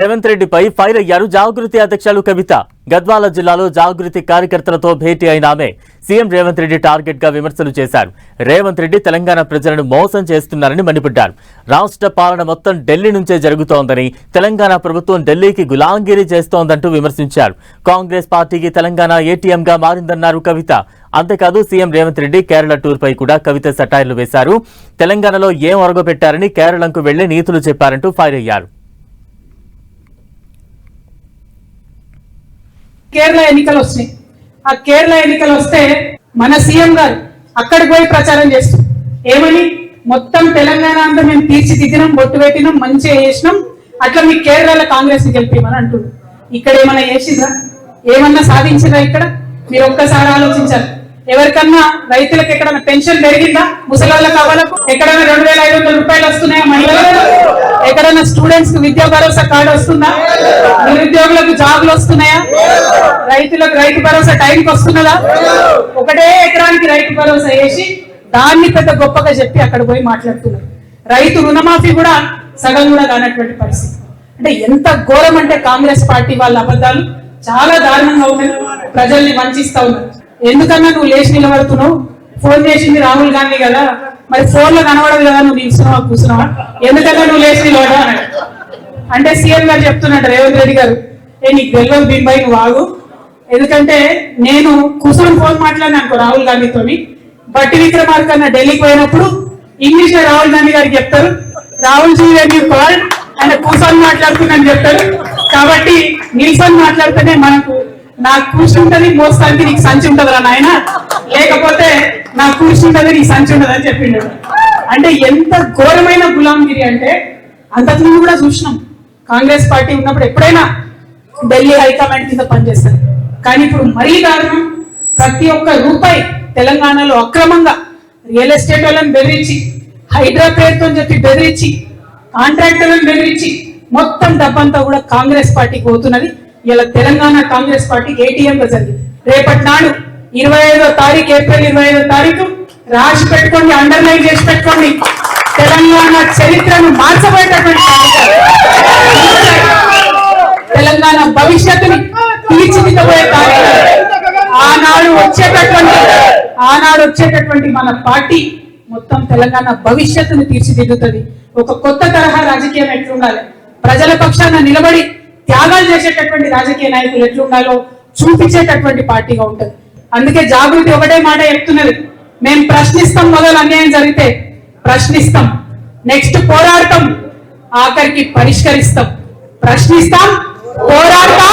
రేవంత్ రెడ్డిపై ఫైర్ అయ్యారు జాగృతి అధ్యక్షులు కవిత. గద్వాల జిల్లాలో జాగృతి కార్యకర్తలతో భేటీ అయిన ఆమె సీఎం రేవంత్ రెడ్డి టార్గెట్ గా విమర్శలు చేశారు. రేవంత్ రెడ్డి తెలంగాణ ప్రజలను మోసం చేస్తున్నారని మండిపడ్డారు. రాష్ట్ర పాలన మొత్తం ఢిల్లీ నుంచే జరుగుతోందని, తెలంగాణ ప్రభుత్వం ఢిల్లీకి గులాంగిరి చేస్తోందంటూ విమర్శించారు. కాంగ్రెస్ పార్టీకి తెలంగాణ ఏటీఎంగా మారిందన్నారు కవిత. అంతేకాదు సీఎం రేవంత్ రెడ్డి కేరళ టూర్ పై కూడా కవిత సెటైర్లు వేశారు. తెలంగాణలో ఏం ఒరగబెట్టారని కేరళకు వెళ్లి నీతులు చెప్పారంటూ ఫైర్ అయ్యారు. కేరళ ఎన్నికలు వస్తాయి. ఆ కేరళ ఎన్నికలు వస్తే మన సీఎం గారు అక్కడికి పోయి ప్రచారం చేస్తాం. ఏమని? మొత్తం తెలంగాణ అంతా మేము తీర్చిదిద్దినాం, బొట్టు పెట్టినాం, మంచిగా చేసినాం, అట్లా మీ కేరళలో కాంగ్రెస్ ని గెలిపిమని అంటున్నారు. ఇక్కడ ఏమన్నా చేసిందా? ఏమన్నా సాధించిందా? ఇక్కడ మీరు ఒక్కసారి ఆలోచించారు. ఎవరికన్నా రైతులకు ఎక్కడన్నా పెన్షన్ పెరిగిందా? ముసలాళ్ళ కావాలకు ఎక్కడైనా 2500 రూపాయలు వస్తున్నాయా? మహిళలకు ఎక్కడైనా స్టూడెంట్స్ కి విద్యా భరోసా కార్డు వస్తుందా? నిరుద్యోగులకు జాబులు వస్తున్నాయా? రైతులకు రైతు భరోసా టైంకి వస్తున్నదా? ఒకటే ఎకరానికి రైతు భరోసా వేసి దాన్ని పెద్ద గొప్పగా చెప్పి అక్కడ పోయి మాట్లాడుతున్నారు. రైతు రుణమాఫీ కూడా సగం కూడా కానటువంటి పరిస్థితి. అంటే ఎంత ఘోరం అంటే కాంగ్రెస్ పార్టీ వాళ్ళ అబద్ధాలు చాలా దారుణంగా ఉన్నాయి. ప్రజల్ని వంచిస్తా ఉన్నారు. ఎందుకన్నా నువ్వు లేచి నిలబడుతున్నావు? ఫోన్ చేసింది రాహుల్ గాంధీ కదా, మరి ఫోన్ లో కనబడదు కదా, నువ్వు నిల్చున్నావా కూర్చున్నావా? ఎందుకన్నా నువ్వు లేచి నిలబడా అంటే సీఎం గారు చెప్తున్నట్టు రేవంత్ రెడ్డి గారు, నీకు తెలియదు బింబాయి, నువ్వు ఆగు. ఎందుకంటే నేను కూర్చొని ఫోన్ మాట్లాడినా అనుకో రాహుల్ గాంధీతోని, బట్టి విక్రమార్క అన్న ఢిల్లీకి పోయినప్పుడు ఇంగ్లీష్ లో రాహుల్ గాంధీ గారికి చెప్తారు, రాహుల్ జీ యూ కాల్, ఆయన కూర్చొని మాట్లాడుతున్నాను చెప్తారు. కాబట్టి నిల్చొని మాట్లాడితేనే మనకు నాకు కూర్చుంటది మోస్తానికి నీకు సంచి ఉంటదిరా నాయన, లేకపోతే నాకు కూర్చుంటది నీకు సంచి ఉండదు అని చెప్పిండు. అంటే ఎంత ఘోరమైన గులాంగిరి అంటే అంతకుముందు కూడా చూసినాం. కాంగ్రెస్ పార్టీ ఉన్నప్పుడు ఎప్పుడైనా ఢిల్లీ హైకమాండ్ కింద పనిచేస్తారు. కానీ ఇప్పుడు మరీ దారుణం. ప్రతి ఒక్క రూపాయి తెలంగాణలో అక్రమంగా రియల్ ఎస్టేట్ వాళ్ళని బెదిరించి, హైడ్రా పేరుతో చెప్పి బెదిరించి, కాంట్రాక్టర్లను బెదిరించి మొత్తం డబ్బంతా కూడా కాంగ్రెస్ పార్టీకి పోతున్నది. ఇలా తెలంగాణ కాంగ్రెస్ పార్టీకి ఏటీఎం గా జరిగింది. రేపటి నాడు 25వ తారీఖు, ఏప్రిల్ 25వ తారీఖు రాసి పెట్టుకోండి, అండర్లైన్ చేసి పెట్టుకోండి. తెలంగాణ చరిత్రను మార్చబోయేటటువంటి తెలంగాణ భవిష్యత్తుని తీర్చిదిద్దబోయే తారీఖు ఆనాడు వచ్చేటటువంటి మన పార్టీ మొత్తం తెలంగాణ భవిష్యత్తును తీర్చిదిద్దుతుంది. ఒక కొత్త తరహా రాజకీయం ఎట్లుండాలి, ప్రజల పక్షాన నిలబడి త్యాగాలు చేసేటటువంటి రాజకీయ నాయకులు ఎట్లుండాలో చూపించేటటువంటి పార్టీగా ఉంటుంది. అందుకే జాగృతి ఒకటే మాట చెప్తున్నది, మేము ప్రశ్నిస్తాం, మొదలు అన్యాయం జరిగితే ప్రశ్నిస్తాం, నెక్స్ట్ పోరాడతాం, ఆఖరికి పరిష్కరిస్తాం. ప్రశ్నిస్తాం, పోరాడతాం,